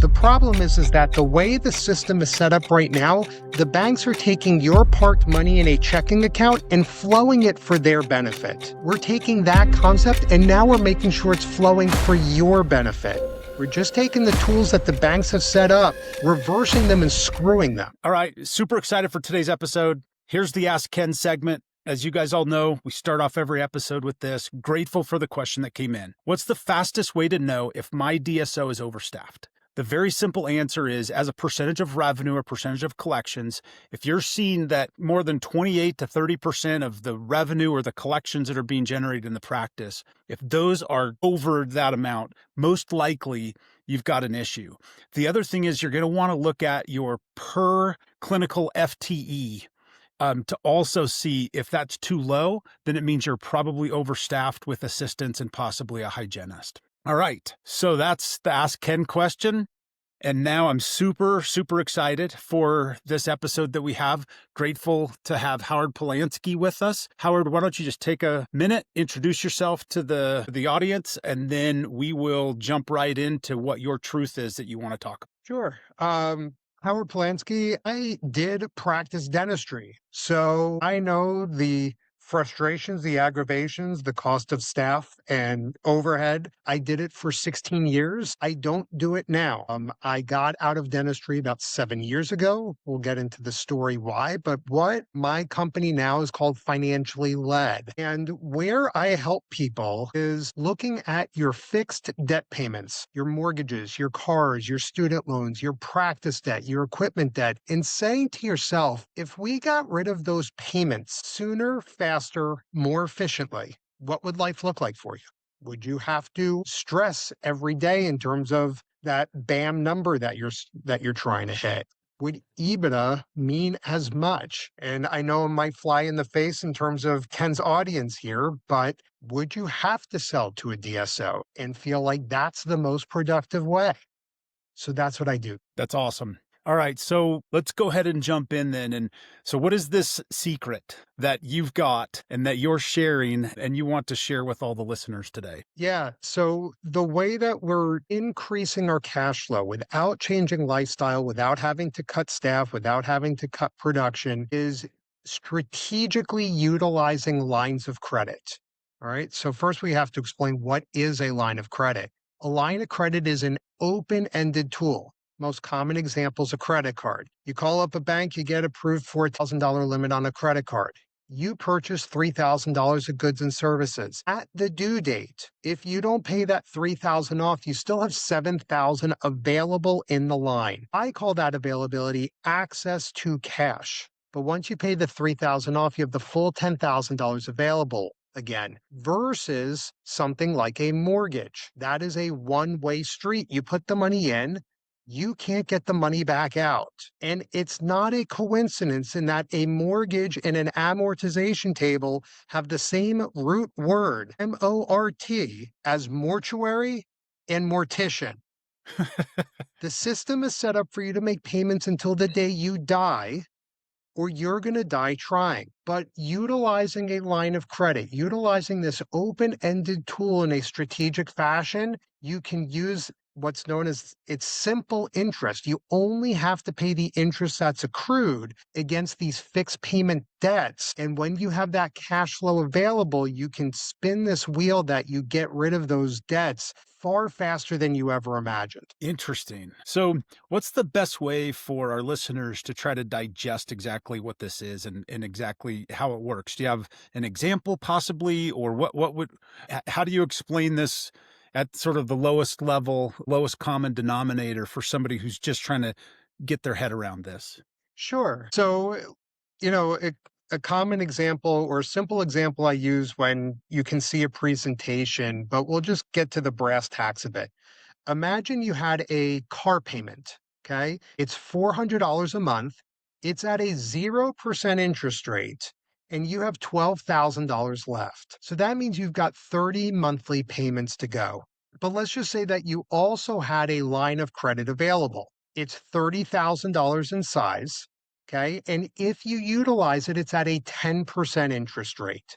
The problem is that the way the system is set up right now, the banks are taking your parked money in a checking account and flowing it for their benefit. We're taking that concept and now we're making sure it's flowing for your benefit. We're just taking the tools that the banks have set up, reversing them and screwing them. All right, super excited for today's episode. Here's the Ask Ken segment. As you guys all know, we start off every episode with this. Grateful for the question that came in. What's the fastest way to know if my DSO is overstaffed? The very simple answer is, as a percentage of revenue or percentage of collections, if you're seeing that more than 28 to 30% of the revenue or the collections that are being generated in the practice, if those are over that amount, most likely you've got an issue. The other thing is you're going to want to look at your per clinical FTE to also see if that's too low, then it means you're probably overstaffed with assistants and possibly a hygienist. All right, so that's the Ask Ken question. And now I'm super, super excited for this episode that we have. Grateful to have Howard Polansky with us. Howard, why don't you just take a minute, introduce yourself to the audience, and then we will jump right into what your truth is that you want to talk about. Sure. Howard Polansky, I did practice dentistry, so I know the frustrations, the aggravations, the cost of staff and overhead. I did it for 16 years. I don't do it now. I got out of dentistry about 7 years ago. We'll get into the story why, but what my company now is called Financially Led. And where I help people is looking at your fixed debt payments, your mortgages, your cars, your student loans, your practice debt, your equipment debt, and saying to yourself, if we got rid of those payments sooner, faster, more efficiently, what would life look like for you? Would you have to stress every day in terms of that BAM number that you're trying to hit? Would EBITDA mean as much? And I know it might fly in the face in terms of Ken's audience here, but would you have to sell to a DSO and feel like that's the most productive way? So that's what I do. That's awesome. All right, so let's go ahead and jump in then. And so what is this secret that you've got and that you're sharing and you want to share with all the listeners today? Yeah, so the way that we're increasing our cash flow without changing lifestyle, without having to cut staff, without having to cut production is strategically utilizing lines of credit. All right, so first we have to explain what is a line of credit. A line of credit is an open-ended tool. Most common examples, a credit card. You call up a bank, you get approved for a $1,000 limit on a credit card. You purchase $3,000 of goods and services. At the due date, if you don't pay that $3,000 off, you still have $7,000 available in the line. I call that availability access to cash. But once you pay the $3,000 off, you have the full $10,000 available again, versus something like a mortgage. That is a one-way street. You put the money in, you can't get the money back out. And it's not a coincidence in that a mortgage and an amortization table have the same root word, M-O-R-T, as mortuary and mortician. The system is set up for you to make payments until the day you die, or you're going to die trying. But utilizing a line of credit, utilizing this open-ended tool in a strategic fashion, you can use what's known as its simple interest. You only have to pay the interest that's accrued against these fixed payment debts. And when you have that cash flow available, you can spin this wheel that you get rid of those debts far faster than you ever imagined. Interesting. So what's the best way for our listeners to try to digest exactly what this is and exactly how it works? Do you have an example possibly, or how do you explain this at sort of the lowest level, lowest common denominator for somebody who's just trying to get their head around this? Sure. So, a common example or a simple example I use when you can see a presentation, but we'll just get to the brass tacks of it. Imagine you had a car payment, okay? It's $400 a month. It's at a 0% interest rate, and you have $12,000 left. So that means you've got 30 monthly payments to go. But let's just say that you also had a line of credit available. It's $30,000 in size, okay? And if you utilize it, it's at a 10% interest rate.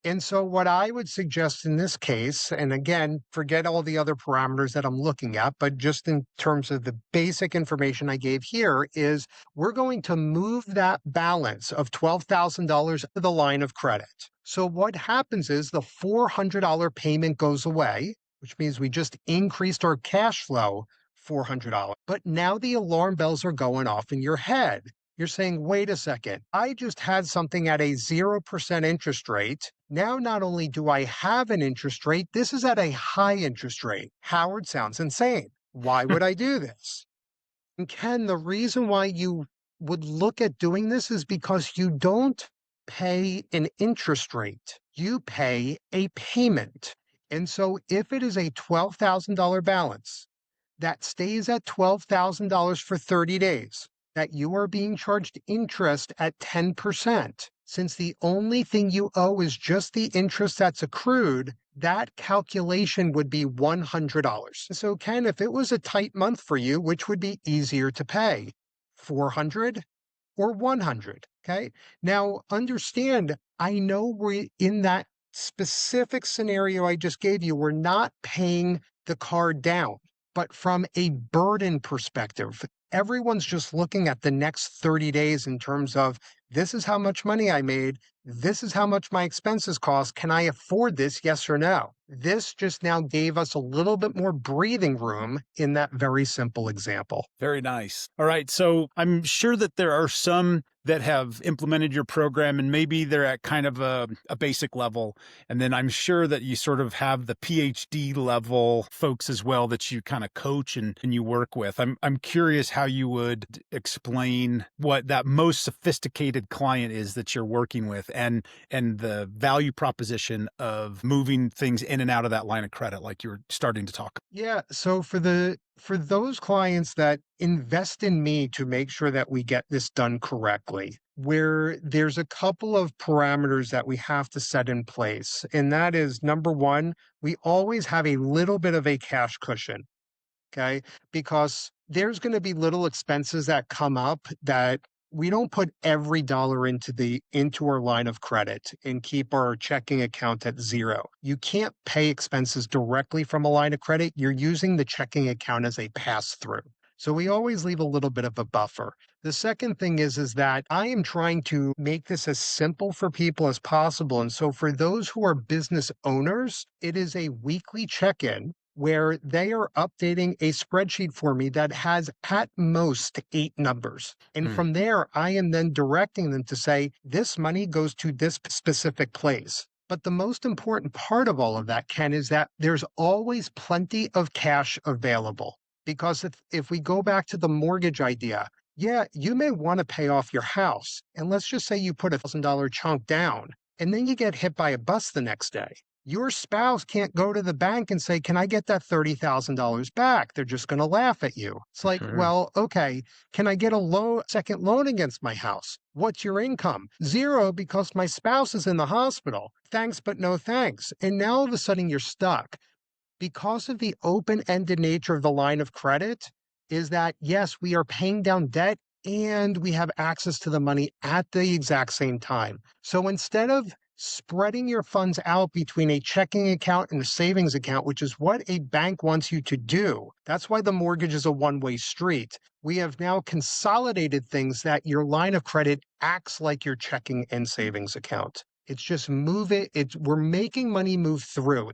And so, what I would suggest in this case, and again, forget all the other parameters that I'm looking at, but just in terms of the basic information I gave here, is we're going to move that balance of $12,000 to the line of credit. So, what happens is the $400 payment goes away, which means we just increased our cash flow $400. But now the alarm bells are going off in your head. You're saying, wait a second, I just had something at a 0% interest rate. Now, not only do I have an interest rate, this is at a high interest rate. Howard, sounds insane. Why would I do this? And Ken, the reason why you would look at doing this is because you don't pay an interest rate, you pay a payment. And so if it is a $12,000 balance, that stays at $12,000 for 30 days, that you are being charged interest at 10%. Since the only thing you owe is just the interest that's accrued, that calculation would be $100. So, Ken, if it was a tight month for you, which would be easier to pay? 400 or 100? Okay. Now, understand, I know we're in that specific scenario I just gave you, we're not paying the card down. But from a burden perspective, everyone's just looking at the next 30 days in terms of this is how much money I made. This is how much my expenses cost. Can I afford this? Yes or no? This just now gave us a little bit more breathing room in that very simple example. Very nice. All right. So I'm sure that there are some that have implemented your program and maybe they're at kind of a basic level. And then I'm sure that you sort of have the PhD level folks as well that you kind of coach and you work with. I'm curious how you would explain what that most sophisticated client is that you're working with and the value proposition of moving things in and out of that line of credit like you're starting to talk. Yeah. So for those clients that invest in me to make sure that we get this done correctly, where there's a couple of parameters that we have to set in place. And that is number one, we always have a little bit of a cash cushion. Okay. Because there's going to be little expenses that come up that we don't put every dollar into our line of credit and keep our checking account at zero. You can't pay expenses directly from a line of credit. You're using the checking account as a pass through. So we always leave a little bit of a buffer. The second thing is that I am trying to make this as simple for people as possible. And so for those who are business owners, it is a weekly check-in where they are updating a spreadsheet for me that has at most 8 numbers. And Hmm. from there, I am then directing them to say, this money goes to this specific place. But the most important part of all of that, Ken, is that there's always plenty of cash available. Because if we go back to the mortgage idea, yeah, you may want to pay off your house. And let's just say you put $1,000 chunk down, and then you get hit by a bus the next day. Your spouse can't go to the bank and say, can I get that $30,000 back? They're just going to laugh at you. It's like, Sure. well, okay, can I get a second loan against my house? What's your income? Zero, because my spouse is in the hospital. Thanks, but no thanks. And now all of a sudden you're stuck because of the open-ended nature of the line of credit. Is that, yes, we are paying down debt and we have access to the money at the exact same time. So instead of spreading your funds out between a checking account and a savings account, which is what a bank wants you to do, that's why the mortgage is a one-way street. We have now consolidated things that your line of credit acts like your checking and savings account. It's just move it. We're making money move through.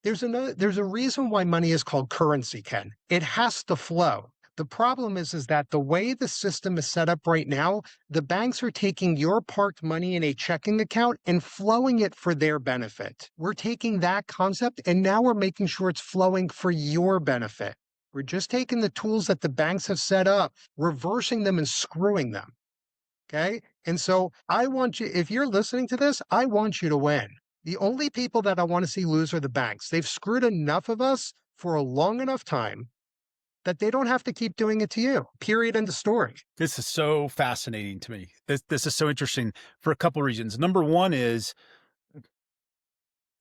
There's a reason why money is called currency, Ken. It has to flow. The problem is that the way the system is set up right now, the banks are taking your parked money in a checking account and flowing it for their benefit. We're taking that concept and now we're making sure it's flowing for your benefit. We're just taking the tools that the banks have set up, reversing them and screwing them. Okay. And so I want you, if you're listening to this, I want you to win. The only people that I want to see lose are the banks. They've screwed enough of us for a long enough time that they don't have to keep doing it to you. Period. End of story. This is so fascinating to me. This is so interesting for a couple of reasons. Number one is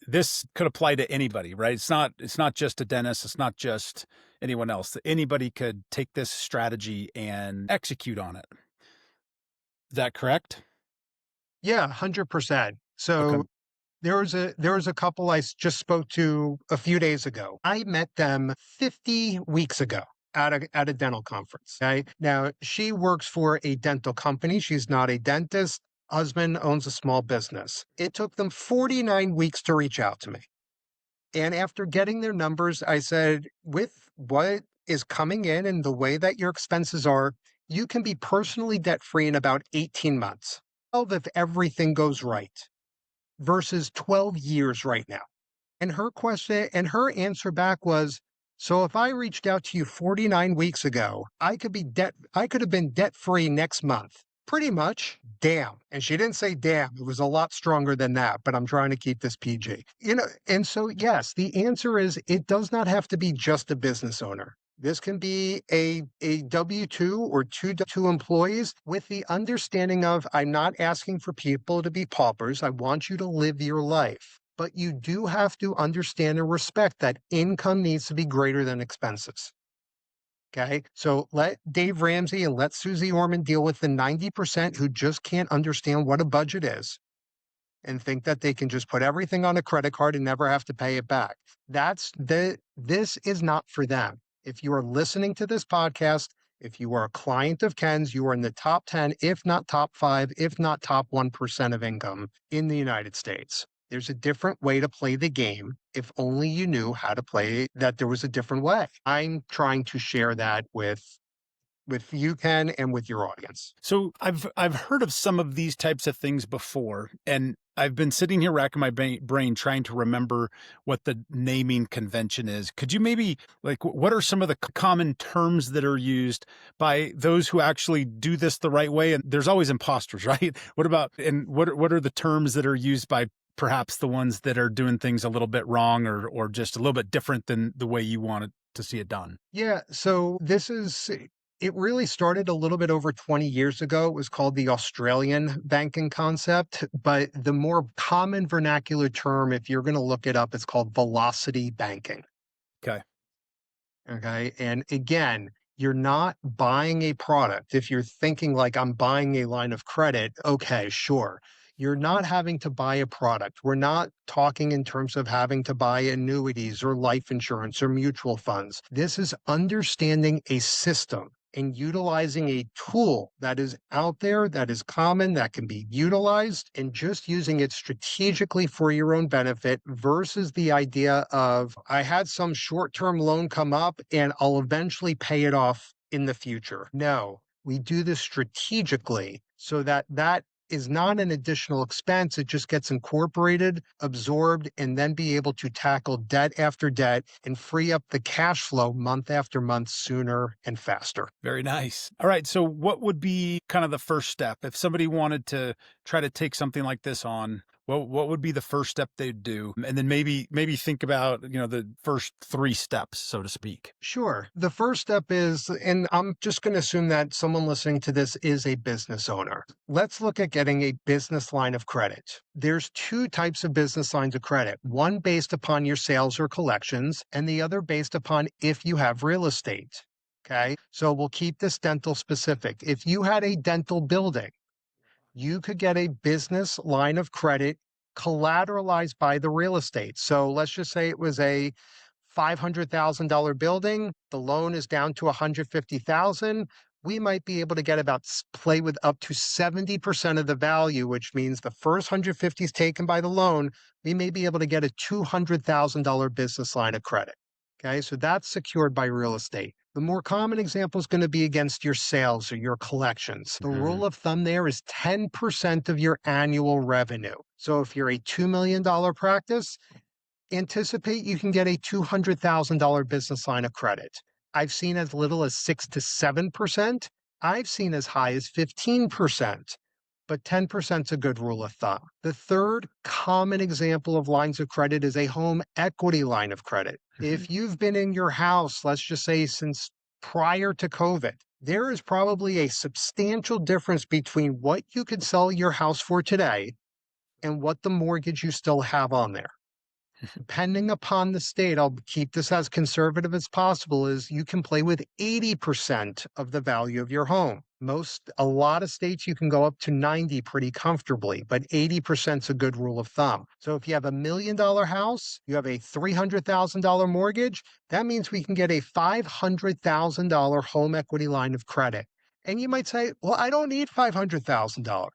this could apply to anybody, right? It's not just a dentist, it's not just anyone else. Anybody could take this strategy and execute on it. Is that correct? Yeah, 100%. Okay. So There was a couple just spoke to a few days ago. I met them 50 weeks ago at a dental conference. Okay. Now she works for a dental company. She's not a dentist. Husband owns a small business. It took them 49 weeks to reach out to me. And after getting their numbers, I said, with what is coming in and the way that your expenses are, you can be personally debt free in about 18 months. 12 if everything goes right versus 12 years right now. And her answer back was, so if I reached out to you 49 weeks ago, I could have been debt free next month. Pretty much. Damn. And she didn't say damn. It was a lot stronger than that, but I'm trying to keep this PG. And so yes, the answer is it does not have to be just a business owner. This can be a W-2 or two employees with the understanding of I'm not asking for people to be paupers. I want you to live your life. But you do have to understand and respect that income needs to be greater than expenses. Okay. So let Dave Ramsey and let Susie Orman deal with the 90% who just can't understand what a budget is and think that they can just put everything on a credit card and never have to pay it back. This is not for them. If you are listening to this podcast, if you are a client of Ken's, you are in the top 10, if not top 5, if not top 1% of income in the United States. There's a different way to play the game. If only you knew how to play it, that there was a different way. I'm trying to share that with you, Ken, and with your audience. So I've heard of some of these types of things before, and I've been sitting here racking my brain trying to remember what the naming convention is. Could you maybe what are some of the common terms that are used by those who actually do this the right way? And there's always imposters, right? What are the terms that are used by perhaps the ones that are doing things a little bit wrong or just a little bit different than the way you wanted to see it done? Yeah. So it really started a little bit over 20 years ago. It was called the Australian banking concept, but the more common vernacular term, if you're going to look it up, it's called velocity banking. Okay. Okay. And again, you're not buying a product. If you're thinking like I'm buying a line of credit, okay, sure. You're not having to buy a product. We're not talking in terms of having to buy annuities or life insurance or mutual funds. This is understanding a system and utilizing a tool that is out there, that is common, that can be utilized, and just using it strategically for your own benefit versus the idea of I had some short-term loan come up and I'll eventually pay it off in the future. No, we do this strategically so that is not an additional expense. It just gets incorporated, absorbed, and then be able to tackle debt after debt and free up the cash flow month after month sooner and faster. Very nice. All right. So what would be kind of the first step if somebody wanted to try to take something like this on? What would be the first step they'd do? And then maybe think about, the first 3 steps, so to speak. Sure. The first step is, and I'm just going to assume that someone listening to this is a business owner. Let's look at getting a business line of credit. There's 2 types of business lines of credit, one based upon your sales or collections, and the other based upon if you have real estate. Okay. So we'll keep this dental specific. If you had a dental building, you could get a business line of credit collateralized by the real estate. So let's just say it was a $500,000 building. The loan is down to $150,000. We might be able to get play with up to 70% of the value, which means the first 150 is taken by the loan. We may be able to get a $200,000 business line of credit. Okay, so that's secured by real estate. The more common example is going to be against your sales or your collections. The rule of thumb there is 10% of your annual revenue. So if you're a $2 million practice, anticipate you can get a $200,000 business line of credit. I've seen as little as 6 to 7%. I've seen as high as 15%. But 10% is a good rule of thumb. The third common example of lines of credit is a home equity line of credit. If you've been in your house, let's just say since prior to COVID, there is probably a substantial difference between what you could sell your house for today and what the mortgage you still have on there. Depending upon the state, I'll keep this as conservative as possible, is you can play with 80% of the value of your home. A lot of states you can go up to 90 pretty comfortably, but 80% is a good rule of thumb. So if you have $1 million house, you have a $300,000 mortgage, that means we can get a $500,000 home equity line of credit. And you might say, well, I don't need $500,000.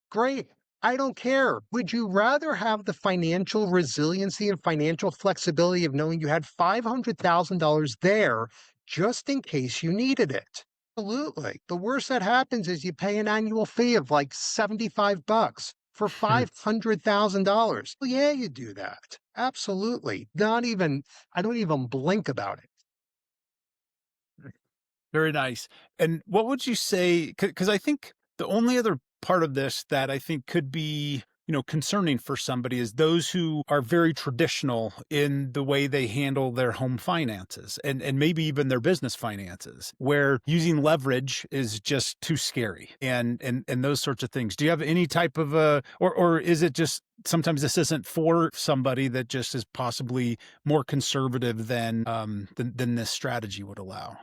Great. I don't care. Would you rather have the financial resiliency and financial flexibility of knowing you had $500,000 there just in case you needed it? Absolutely. The worst that happens is you pay an annual fee of like $75 for $500,000. Well, yeah, you do that. Absolutely. I don't even blink about it. Very nice. And what would you say? Because I think the only other part of this that I think could be, concerning for somebody is those who are very traditional in the way they handle their home finances and maybe even their business finances, where using leverage is just too scary and those sorts of things. Do you have any type of or is it just sometimes this isn't for somebody that just is possibly more conservative than this strategy would allow?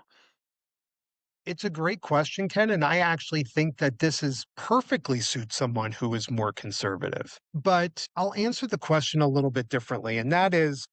It's a great question, Ken, and I actually think that this is perfectly suits someone who is more conservative. But I'll answer the question a little bit differently, and that is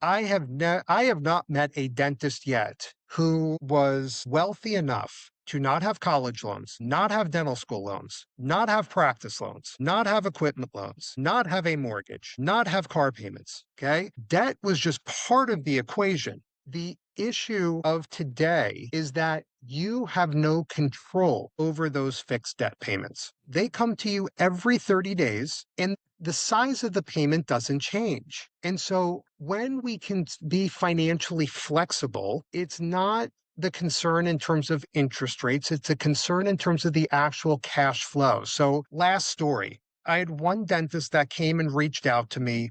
I have not met a dentist yet who was wealthy enough to not have college loans, not have dental school loans, not have practice loans, not have equipment loans, not have a mortgage, not have car payments. Okay. Debt was just part of the equation. The issue of today is that you have no control over those fixed debt payments. They come to you every 30 days, and the size of the payment doesn't change. And so when we can be financially flexible, it's not the concern in terms of interest rates, it's a concern in terms of the actual cash flow. So, last story, I had one dentist that came and reached out to me.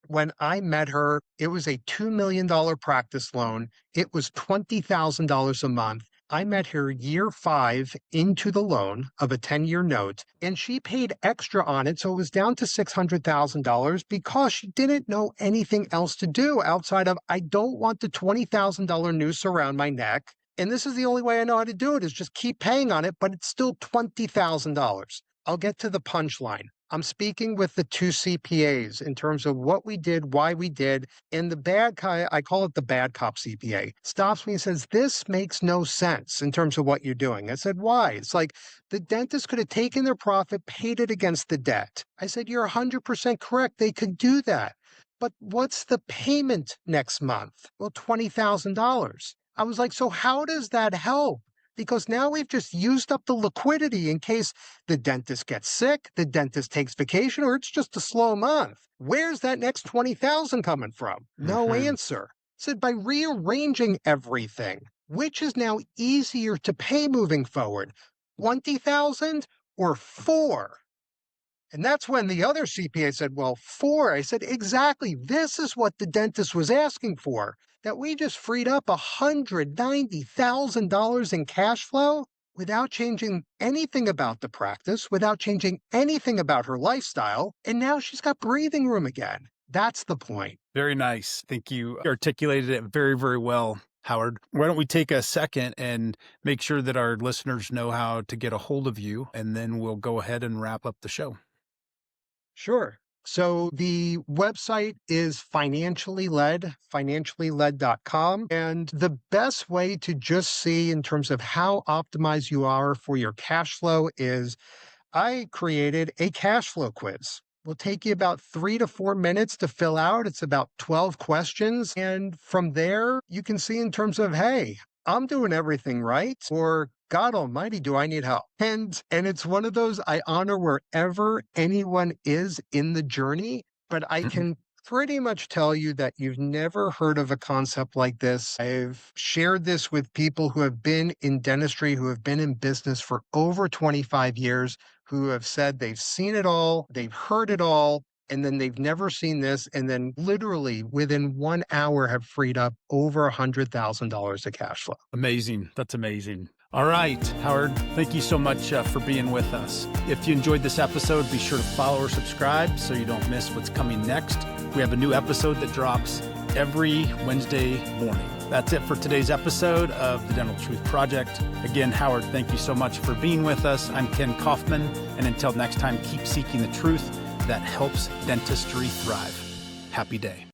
When I met her, it was a $2 million practice loan. It was $20,000 a month. I met her year 5 into the loan of a 10-year note, and she paid extra on it. So it was down to $600,000 because she didn't know anything else to do outside of, I don't want the $20,000 noose around my neck. And this is the only way I know how to do it is just keep paying on it, but it's still $20,000. I'll get to the punchline. I'm speaking with the 2 CPAs in terms of what we did, why we did, and the bad guy, I call it the bad cop CPA, stops me and says, this makes no sense in terms of what you're doing. I said, why? It's like the dentist could have taken their profit, paid it against the debt. I said, you're 100% correct. They could do that. But what's the payment next month? Well, $20,000. I was like, so how does that help? Because now we've just used up the liquidity in case the dentist gets sick, the dentist takes vacation, or it's just a slow month. Where's that next 20,000 coming from? No answer. Said by rearranging everything, which is now easier to pay moving forward, 20,000 or 4? And that's when the other CPA said, well, 4. I said, exactly. This is what the dentist was asking for, that we just freed up $190,000 in cash flow without changing anything about the practice, without changing anything about her lifestyle. And now she's got breathing room again. That's the point. Very nice. I think you articulated it very, very well, Howard. Why don't we take a second and make sure that our listeners know how to get a hold of you, and then we'll go ahead and wrap up the show. Sure. So the website is financiallyled.com. And the best way to just see in terms of how optimized you are for your cash flow is I created a cash flow quiz. Will take you about 3 to 4 minutes to fill out. It's about 12 questions. And from there, you can see in terms of, hey, I'm doing everything right, or God almighty, do I need help? And it's one of those I honor wherever anyone is in the journey, but I can pretty much tell you that you've never heard of a concept like this. I've shared this with people who have been in dentistry, who have been in business for over 25 years, who have said they've seen it all, they've heard it all, and then they've never seen this, and then literally within 1 hour have freed up over $100,000 of cash flow. Amazing. That's amazing. All right, Howard, thank you so much for being with us. If you enjoyed this episode, be sure to follow or subscribe so you don't miss what's coming next. We have a new episode that drops every Wednesday morning. That's it for today's episode of the Dental Truth Project. Again, Howard, thank you so much for being with us. I'm Ken Kaufman, and until next time, keep seeking the truth that helps dentistry thrive. Happy day.